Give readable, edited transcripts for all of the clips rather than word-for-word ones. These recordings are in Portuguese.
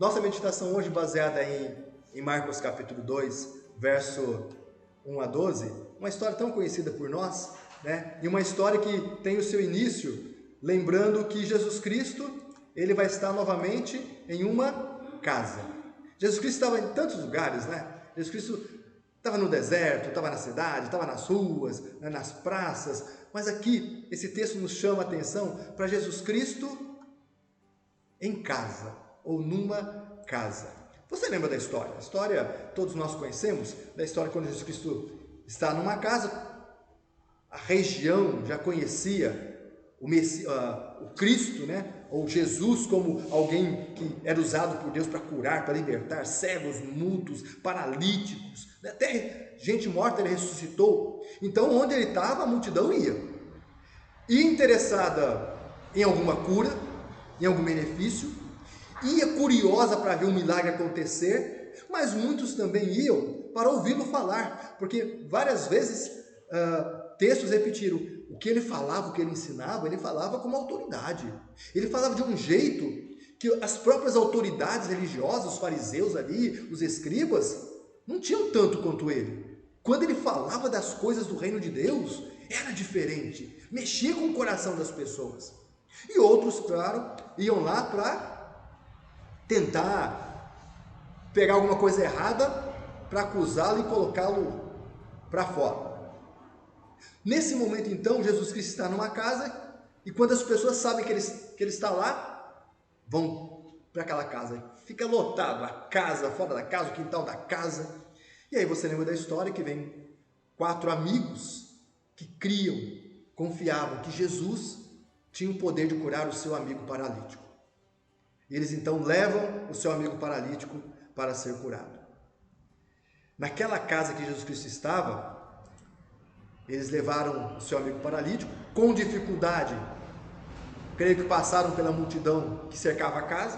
Nossa meditação hoje baseada em Marcos capítulo 2, verso 1 a 12, uma história tão conhecida por nós, né? E uma história que tem o seu início lembrando que Jesus Cristo, ele vai estar novamente em uma casa. Jesus Cristo estava em tantos lugares, né? Jesus Cristo estava no deserto, estava na cidade, estava nas ruas, né, nas praças, mas aqui esse texto nos chama a atenção para Jesus Cristo em casa, ou numa casa. Você lembra da história? A história todos nós conhecemos, da história quando Jesus Cristo está numa casa, a região já conhecia o Cristo, né? Ou Jesus como alguém que era usado por Deus para curar, para libertar cegos, mudos, paralíticos, né? Até gente morta ele ressuscitou. Então onde ele estava a multidão ia interessada em alguma cura, em algum benefício, ia curiosa para ver um milagre acontecer, mas muitos também iam para ouvi-lo falar, porque várias vezes textos repetiram, o que ele falava, o que ele ensinava, ele falava como autoridade. Ele falava de um jeito que as próprias autoridades religiosas, os fariseus ali, os escribas, não tinham tanto quanto ele. Quando ele falava das coisas do reino de Deus, era diferente, mexia com o coração das pessoas. E outros, claro, iam lá para tentar pegar alguma coisa errada, para acusá-lo e colocá-lo para fora. Nesse momento, então, Jesus Cristo está numa casa e quando as pessoas sabem que ele está lá, vão para aquela casa. Fica lotado a casa, fora da casa, o quintal da casa. E aí você lembra da história que vem 4 amigos que criam, confiavam que Jesus tinha o poder de curar o seu amigo paralítico. E eles então levam o seu amigo paralítico para ser curado. Naquela casa que Jesus Cristo estava, eles levaram o seu amigo paralítico com dificuldade. Creio que passaram pela multidão que cercava a casa.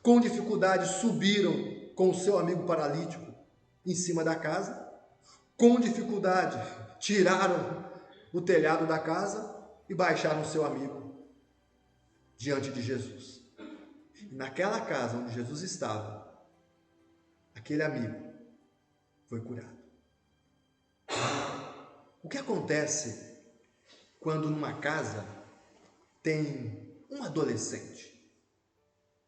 Com dificuldade subiram com o seu amigo paralítico em cima da casa. Com dificuldade tiraram o telhado da casa e baixaram o seu amigo diante de Jesus. E naquela casa onde Jesus estava, aquele amigo foi curado. O que acontece quando numa casa tem um adolescente?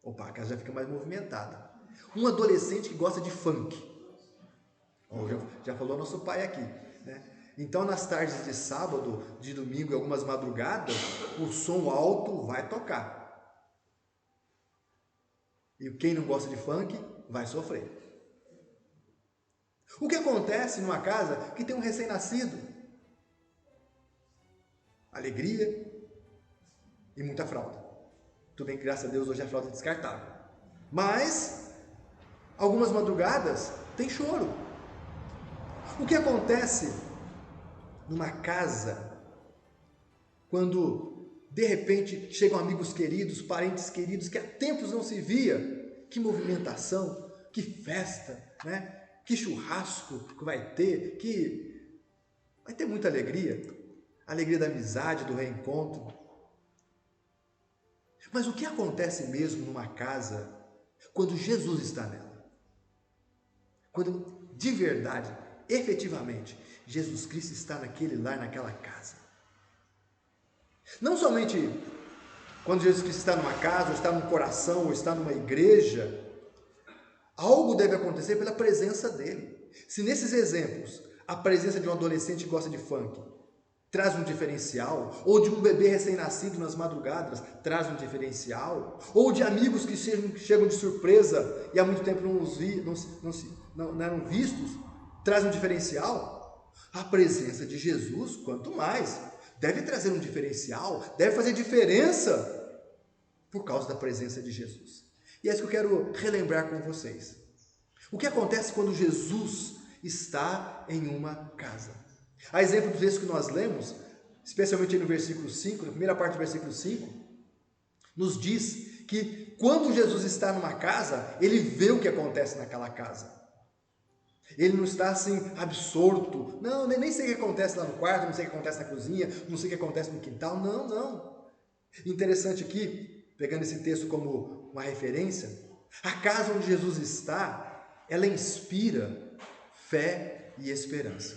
Opa, a casa já fica mais movimentada. Um adolescente que gosta de funk. Já falou nosso pai aqui, né? Então nas tardes de sábado, de domingo e algumas madrugadas, o som alto vai tocar. E quem não gosta de funk vai sofrer. O que acontece numa casa que tem um recém-nascido? Alegria e muita fralda. Tudo bem que, graças a Deus, hoje a fralda é descartável. Mas, algumas madrugadas, tem choro. O que acontece numa casa quando, de repente, chegam amigos queridos, parentes queridos, que há tempos não se via? Que movimentação, que festa, né? Que churrasco que vai ter, que vai ter muita alegria. A alegria da amizade, do reencontro. Mas o que acontece mesmo numa casa quando Jesus está nela? Quando de verdade, efetivamente, Jesus Cristo está naquele lar, naquela casa. Não somente quando Jesus Cristo está numa casa, ou está num coração, ou está numa igreja, algo deve acontecer pela presença dele. Se nesses exemplos, a presença de um adolescente que gosta de funk traz um diferencial, ou de um bebê recém-nascido nas madrugadas traz um diferencial, ou de amigos que chegam de surpresa e há muito tempo não eram vistos, traz um diferencial, a presença de Jesus, quanto mais, deve trazer um diferencial, deve fazer diferença por causa da presença de Jesus. E é isso que eu quero relembrar com vocês. O que acontece quando Jesus está em uma casa? A exemplo do texto que nós lemos, especialmente no versículo 5, na primeira parte do versículo 5, nos diz que quando Jesus está numa casa, ele vê o que acontece naquela casa. Ele não está assim, absorto. Não, nem sei o que acontece lá no quarto, não sei o que acontece na cozinha, não sei o que acontece no quintal. Não. Interessante aqui, pegando esse texto como uma referência, A casa onde Jesus está, ela inspira fé e esperança.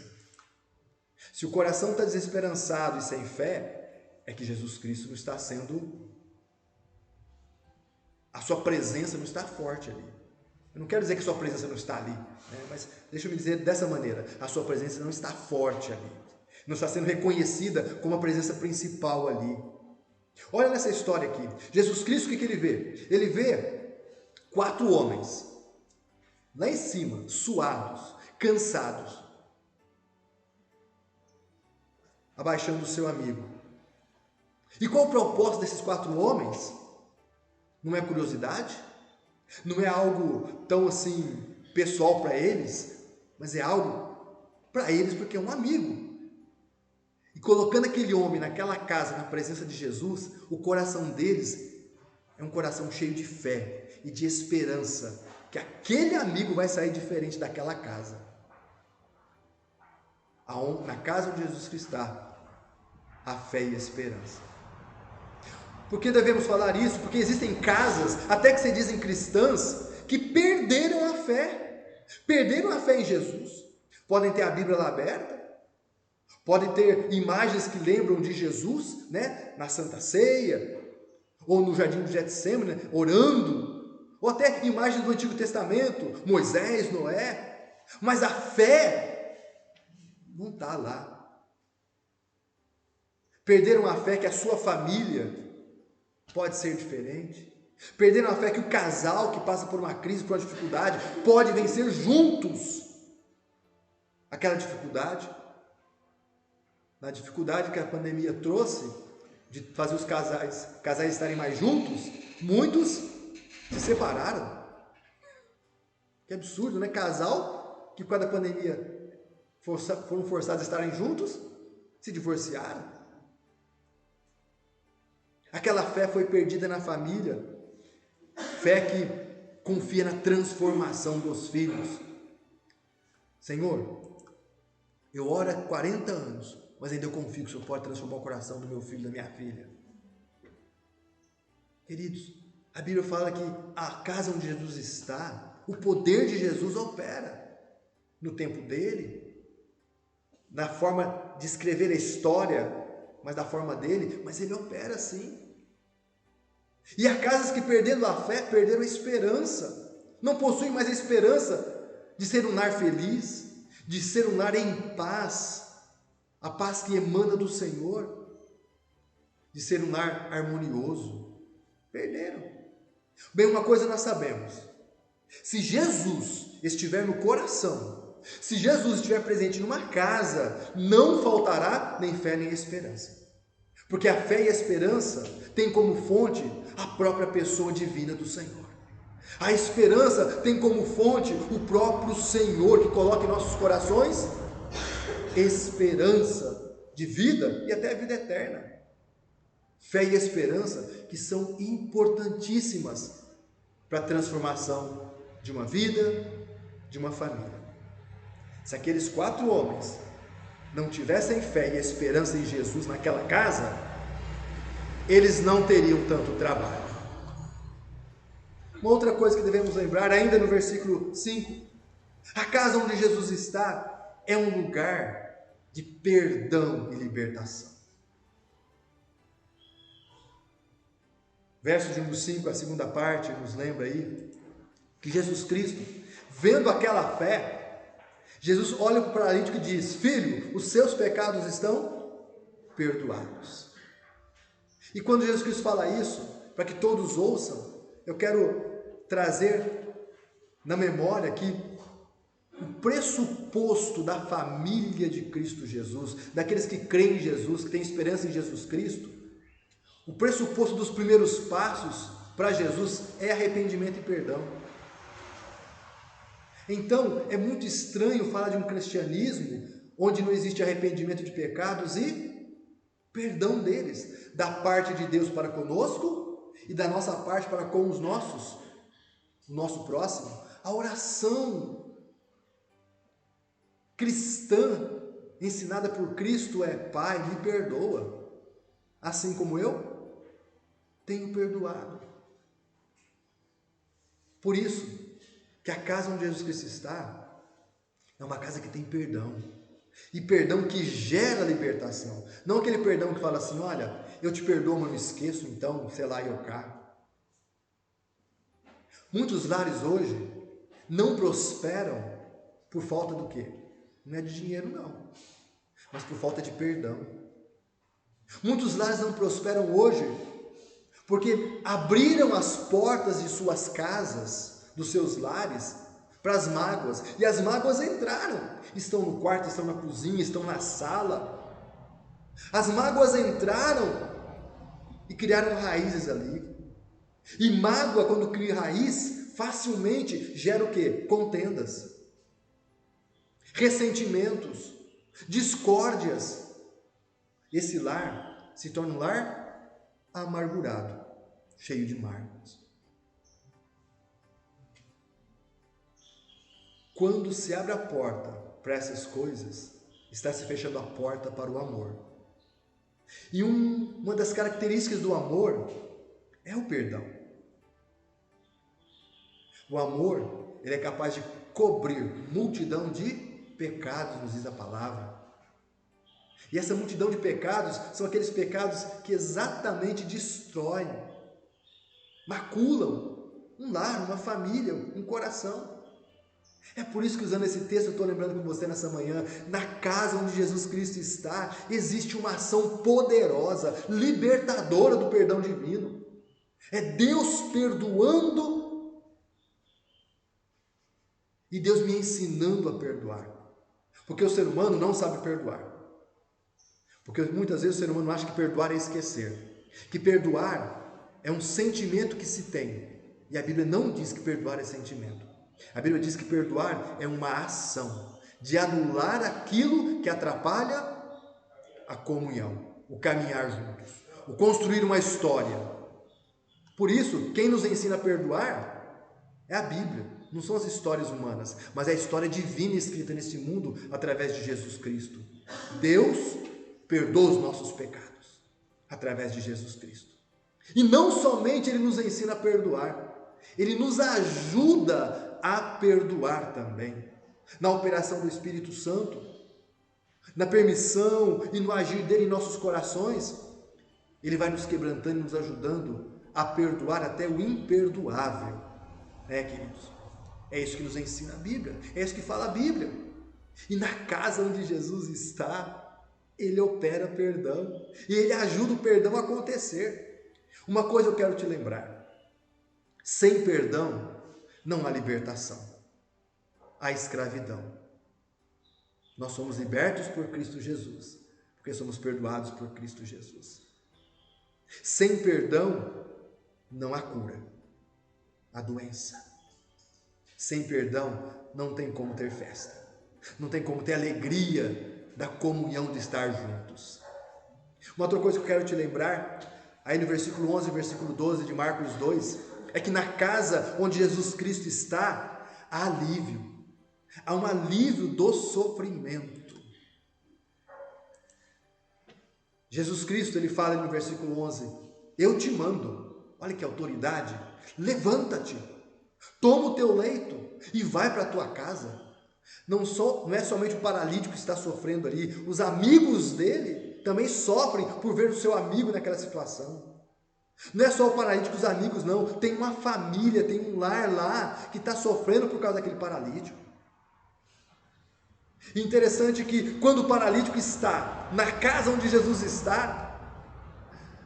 Se o coração está desesperançado e sem fé, é que Jesus Cristo não está sendo, a sua presença não está forte ali. Eu não quero dizer que a sua presença não está ali, né? Mas deixa eu me dizer dessa maneira, a sua presença não está forte ali, não está sendo reconhecida como a presença principal ali. Olha nessa história aqui, Jesus Cristo, o que ele vê? Ele vê 4 homens, lá em cima, suados, cansados, abaixando o seu amigo. E qual o propósito desses 4 homens? Não é curiosidade? Não é algo tão assim pessoal para eles, mas é algo para eles porque é um amigo. E colocando aquele homem naquela casa, na presença de Jesus, o coração deles é um coração cheio de fé e de esperança, que aquele amigo vai sair diferente daquela casa. Na casa onde Jesus Cristo está, a fé e a esperança. Por que devemos falar isso? Porque existem casas, até que se dizem cristãs, que perderam a fé. Perderam a fé em Jesus. Podem ter a Bíblia lá aberta, podem ter imagens que lembram de Jesus, né? Na Santa Ceia, ou no Jardim do Getsemane, né? Orando, ou até imagens do Antigo Testamento, Moisés, Noé, mas a fé não está lá. Perderam a fé que a sua família pode ser diferente. Perderam a fé que o casal que passa por uma crise, por uma dificuldade, pode vencer juntos aquela dificuldade. Na dificuldade que a pandemia trouxe, de fazer os casais estarem mais juntos, muitos se separaram. Que absurdo, né? Casal que por causa da pandemia foram forçados a estarem juntos, se divorciaram. Aquela fé foi perdida na família, fé que confia na transformação dos filhos. Senhor, eu oro há 40 anos, mas ainda eu confio que o Senhor pode transformar o coração do meu filho e da minha filha. Queridos, a Bíblia fala que a casa onde Jesus está, o poder de Jesus opera no tempo dele, na forma de escrever a história, mas da forma dele, mas ele opera sim. E há casas que perderam a fé, perderam a esperança, não possuem mais a esperança de ser um lar feliz, de ser um lar em paz, a paz que emana do Senhor, de ser um lar harmonioso. Perderam. Bem, uma coisa nós sabemos, se Jesus estiver no coração, se Jesus estiver presente numa casa, não faltará nem fé nem esperança. Porque a fé e a esperança têm como fonte a própria pessoa divina do Senhor. A esperança tem como fonte o próprio Senhor, que coloca em nossos corações esperança de vida e até vida eterna. Fé e esperança que são importantíssimas para a transformação de uma vida, de uma família. Se aqueles 4 homens não tivessem fé e esperança em Jesus naquela casa, eles não teriam tanto trabalho. Uma outra coisa que devemos lembrar, ainda no versículo 5, a casa onde Jesus está é um lugar de perdão e libertação. Verso de 1:5, a segunda parte, nos lembra aí que Jesus Cristo, vendo aquela fé, Jesus olha para o paralítico e diz: filho, os seus pecados estão perdoados. E quando Jesus Cristo fala isso, para que todos ouçam, eu quero trazer na memória aqui o pressuposto da família de Cristo Jesus, daqueles que creem em Jesus, que têm esperança em Jesus Cristo. O pressuposto dos primeiros passos para Jesus é arrependimento e perdão. Então, é muito estranho falar de um cristianismo onde não existe arrependimento de pecados e perdão deles, da parte de Deus para conosco e da nossa parte para com o nosso próximo. A oração cristã ensinada por Cristo é: Pai, me perdoa, assim como eu tenho perdoado. Por isso que a casa onde Jesus Cristo está é uma casa que tem perdão. E perdão que gera libertação. Não aquele perdão que fala assim, olha, eu te perdoo, mas não esqueço, então, sei lá, eu cá. Muitos lares hoje não prosperam por falta do quê? Não é de dinheiro, não, mas por falta de perdão. Muitos lares não prosperam hoje porque abriram as portas de suas casas, dos seus lares, para as mágoas. E as mágoas entraram. Estão no quarto, estão na cozinha, estão na sala. As mágoas entraram e criaram raízes ali. E mágoa, quando cria raiz, facilmente gera o quê? Contendas, ressentimentos, discórdias. Esse lar se torna um lar amargurado, cheio de mágoas. Quando se abre a porta para essas coisas, está se fechando a porta para o amor. E uma das características do amor é o perdão. O amor, ele é capaz de cobrir multidão de pecados, nos diz a palavra. E essa multidão de pecados são aqueles pecados que exatamente destroem, maculam um lar, uma família, um coração. É por isso que, usando esse texto, eu estou lembrando com você nessa manhã, na casa onde Jesus Cristo está, existe uma ação poderosa, libertadora do perdão divino. É Deus perdoando e Deus me ensinando a perdoar. Porque o ser humano não sabe perdoar. Porque muitas vezes o ser humano acha que perdoar é esquecer. Que perdoar é um sentimento que se tem. E a Bíblia não diz que perdoar é sentimento. A Bíblia diz que perdoar é uma ação de anular aquilo que atrapalha a comunhão, o caminhar juntos, o construir uma história. Por isso, quem nos ensina a perdoar é a Bíblia, não são as histórias humanas, mas é a história divina escrita neste mundo através de Jesus Cristo. Deus perdoa os nossos pecados através de Jesus Cristo. E não somente Ele nos ensina a perdoar, Ele nos ajuda a perdoar também, na operação do Espírito Santo, na permissão e no agir dele em nossos corações. Ele vai nos quebrantando e nos ajudando a perdoar até o imperdoável, queridos? É isso que nos ensina a Bíblia, é isso que fala a Bíblia. E na casa onde Jesus está, Ele opera perdão, e Ele ajuda o perdão a acontecer. Uma coisa eu quero te lembrar: sem perdão não há libertação, há escravidão. Nós somos libertos por Cristo Jesus, porque somos perdoados por Cristo Jesus. Sem perdão não há cura, há doença. Sem perdão não tem como ter festa, não tem como ter alegria da comunhão de estar juntos. Uma outra coisa que eu quero te lembrar, aí no versículo 11 e versículo 12 de Marcos 2, é que na casa onde Jesus Cristo está, há alívio. Há um alívio do sofrimento. Jesus Cristo, ele fala no versículo 11, eu te mando, olha que autoridade, levanta-te, toma o teu leito e vai para a tua casa. Não é somente o paralítico que está sofrendo ali, os amigos dele também sofrem por ver o seu amigo naquela situação. Não é só o paralítico, os amigos, não. Tem uma família, tem um lar lá que está sofrendo por causa daquele paralítico. Interessante que quando o paralítico está na casa onde Jesus está,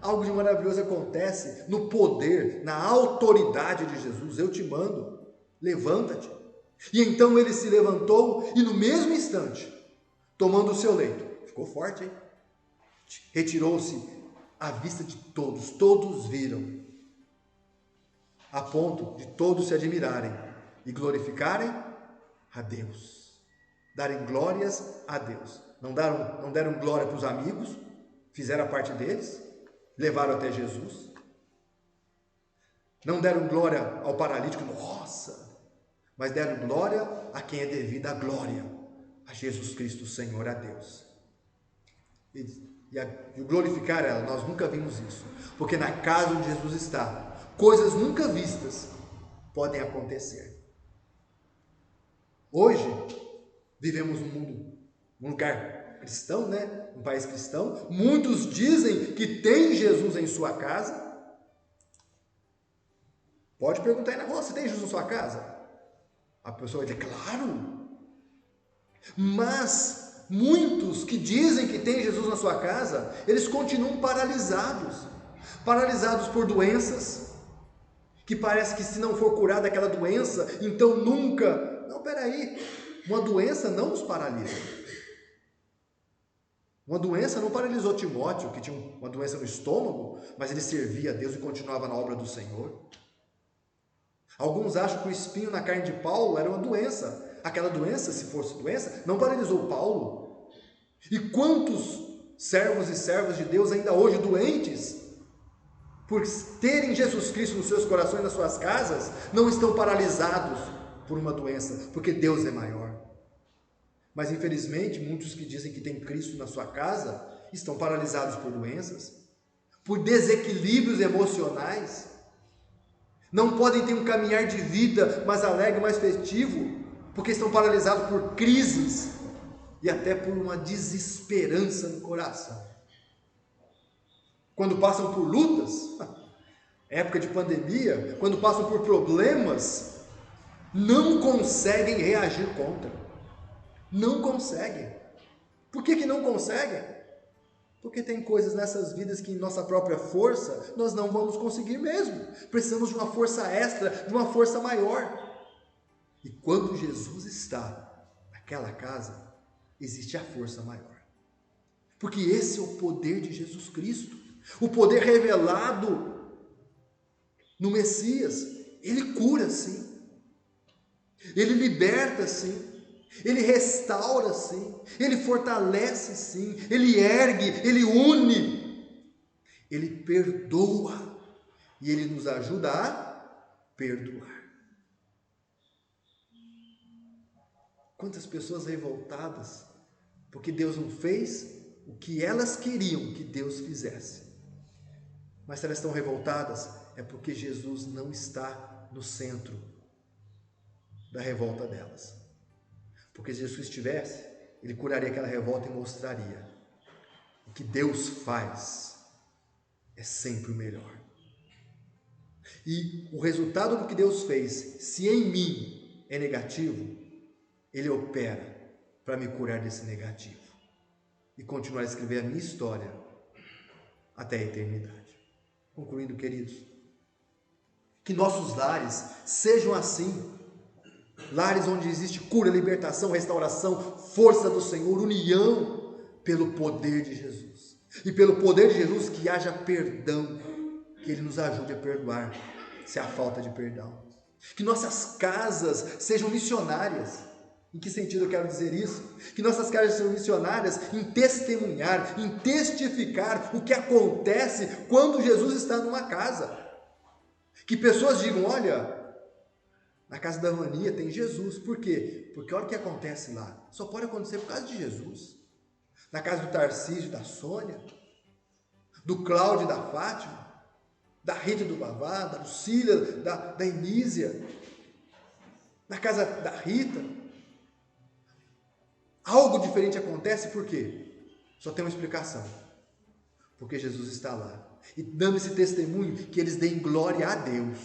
algo de maravilhoso acontece no poder, na autoridade de Jesus. Eu te mando, levanta-te. E então ele se levantou e no mesmo instante, tomando o seu leito, ficou forte, hein? Retirou-se à vista de todos, todos viram, a ponto de todos se admirarem e glorificarem a Deus, darem glórias a Deus. Não deram glória para os amigos, fizeram a parte deles, levaram até Jesus. Não deram glória ao paralítico, nossa, mas deram glória a quem é devida a glória, a Jesus Cristo, Senhor, a Deus. E glorificar ela, nós nunca vimos isso, porque na casa onde Jesus está, coisas nunca vistas podem acontecer. Hoje, vivemos um lugar cristão, né? Um país cristão. Muitos dizem que tem Jesus em sua casa. Pode perguntar aí na rua, você tem Jesus em sua casa? A pessoa vai dizer, claro. Mas muitos que dizem que tem Jesus na sua casa, eles continuam paralisados. Paralisados por doenças, que parece que se não for curada aquela doença, então nunca... Não, peraí, uma doença não nos paralisa. Uma doença não paralisou Timóteo, que tinha uma doença no estômago, mas ele servia a Deus e continuava na obra do Senhor. Alguns acham que o espinho na carne de Paulo era uma doença. Aquela doença, se fosse doença, não paralisou Paulo. E quantos servos e servas de Deus ainda hoje doentes, por terem Jesus Cristo nos seus corações, nas suas casas, não estão paralisados por uma doença, porque Deus é maior. Mas infelizmente, muitos que dizem que tem Cristo na sua casa, estão paralisados por doenças, por desequilíbrios emocionais, não podem ter um caminhar de vida mais alegre, mais festivo, porque estão paralisados por crises e até por uma desesperança no coração. Quando passam por lutas, época de pandemia, quando passam por problemas, não conseguem reagir contra. Não conseguem. Por que não conseguem? Porque tem coisas nessas vidas que em nossa própria força nós não vamos conseguir mesmo. Precisamos de uma força extra, de uma força maior. E quando Jesus está naquela casa, existe a força maior. Porque esse é o poder de Jesus Cristo. O poder revelado no Messias. Ele cura sim. Ele liberta sim. Ele restaura sim. Ele fortalece sim. Ele ergue, ele une. Ele perdoa. E ele nos ajuda a perdoar. Quantas pessoas revoltadas porque Deus não fez o que elas queriam que Deus fizesse. Mas se elas estão revoltadas, é porque Jesus não está no centro da revolta delas. Porque se Jesus estivesse, ele curaria aquela revolta e mostraria: o que Deus faz é sempre o melhor. E o resultado do que Deus fez, se em mim é negativo, ele opera para me curar desse negativo e continuar a escrever a minha história até a eternidade. Concluindo, queridos, que nossos lares sejam assim, lares onde existe cura, libertação, restauração, força do Senhor, união pelo poder de Jesus. E pelo poder de Jesus que haja perdão, que Ele nos ajude a perdoar, se há falta de perdão. Que nossas casas sejam missionárias. Em que sentido eu quero dizer isso? Que nossas casas sejam missionárias em testemunhar, em testificar o que acontece quando Jesus está numa casa. Que pessoas digam: olha, na casa da Vania tem Jesus. Por quê? Porque olha o que acontece lá. Só pode acontecer por causa de Jesus. Na casa do Tarcísio, da Sônia, do Cláudio e da Fátima, da Rita e do Vavá, da Lucília, da Enísia, na casa da Rita. Algo diferente acontece, por quê? Só tem uma explicação. Porque Jesus está lá. E dando esse testemunho, que eles deem glória a Deus.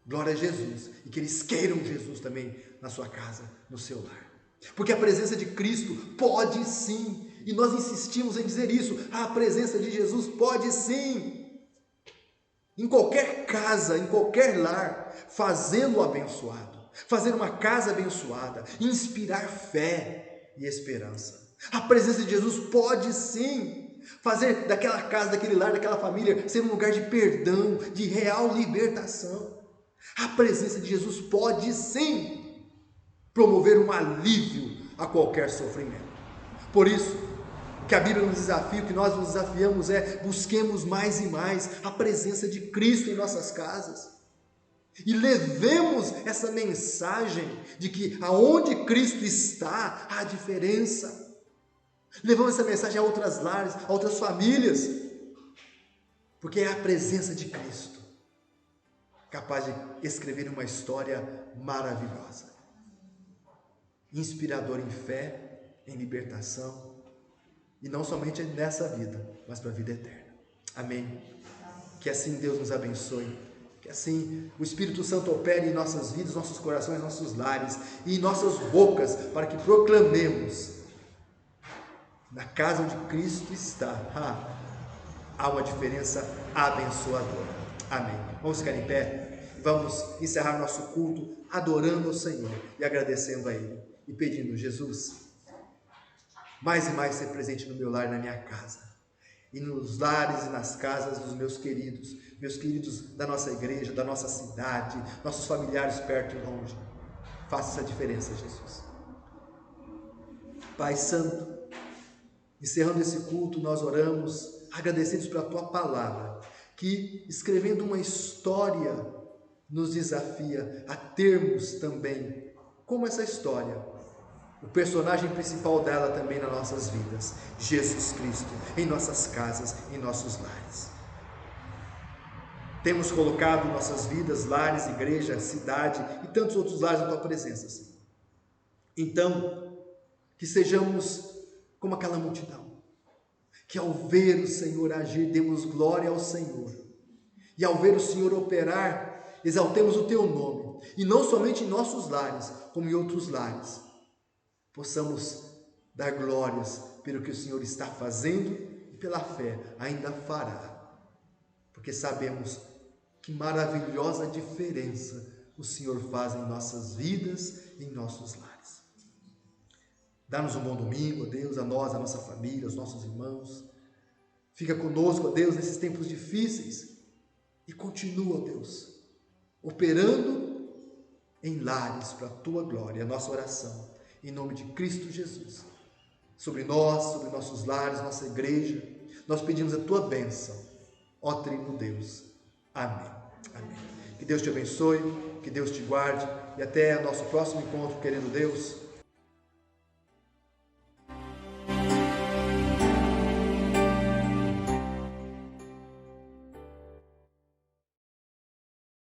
Glória a Jesus. E que eles queiram Jesus também na sua casa, no seu lar. Porque a presença de Cristo pode sim. E nós insistimos em dizer isso. A presença de Jesus pode sim. Em qualquer casa, em qualquer lar, fazê-lo abençoado. Fazer uma casa abençoada. Inspirar fé e esperança. A presença de Jesus pode sim fazer daquela casa, daquele lar, daquela família ser um lugar de perdão, de real libertação. A presença de Jesus pode sim promover um alívio a qualquer sofrimento. Por isso, o que a Bíblia nos desafia, o que nós nos desafiamos é: busquemos mais e mais a presença de Cristo em nossas casas. E levemos essa mensagem de que aonde Cristo está, há diferença. Levamos essa mensagem a outras lares, a outras famílias. Porque é a presença de Cristo capaz de escrever uma história maravilhosa, inspiradora em fé, em libertação, e não somente nessa vida, mas para a vida eterna. Amém? Que assim Deus nos abençoe, que assim o Espírito Santo opere em nossas vidas, nossos corações, nossos lares e em nossas bocas, para que proclamemos: na casa onde Cristo está, há uma diferença abençoadora. Amém. Vamos ficar em pé, vamos encerrar nosso culto adorando ao Senhor e agradecendo a Ele e pedindo: Jesus, mais e mais ser presente no meu lar e na minha casa, e nos lares e nas casas dos meus queridos da nossa igreja, da nossa cidade, nossos familiares perto e longe. Faça essa diferença, Jesus. Pai Santo, encerrando esse culto, nós oramos, agradecidos pela Tua palavra, que, escrevendo uma história, nos desafia a termos também, como essa história, o personagem principal dela também nas nossas vidas, Jesus Cristo, em nossas casas, em nossos lares. Temos colocado nossas vidas, lares, igreja, cidade e tantos outros lares na Tua presença, Senhor. Então, que sejamos como aquela multidão, que ao ver o Senhor agir, demos glória ao Senhor, e ao ver o Senhor operar, exaltemos o Teu nome, e não somente em nossos lares, como em outros lares, possamos dar glórias pelo que o Senhor está fazendo e pela fé ainda fará, porque sabemos que maravilhosa diferença o Senhor faz em nossas vidas e em nossos lares. Dá-nos um bom domingo, ó Deus, a nós, a nossa família, aos nossos irmãos. Fica conosco, ó Deus, nesses tempos difíceis e continua, ó Deus, operando em lares para a Tua glória, a nossa oração, em nome de Cristo Jesus. Sobre nós, sobre nossos lares, nossa igreja, nós pedimos a Tua bênção, ó Trino Deus. Amém. Amém. Que Deus te abençoe, que Deus te guarde e até nosso próximo encontro, querendo Deus.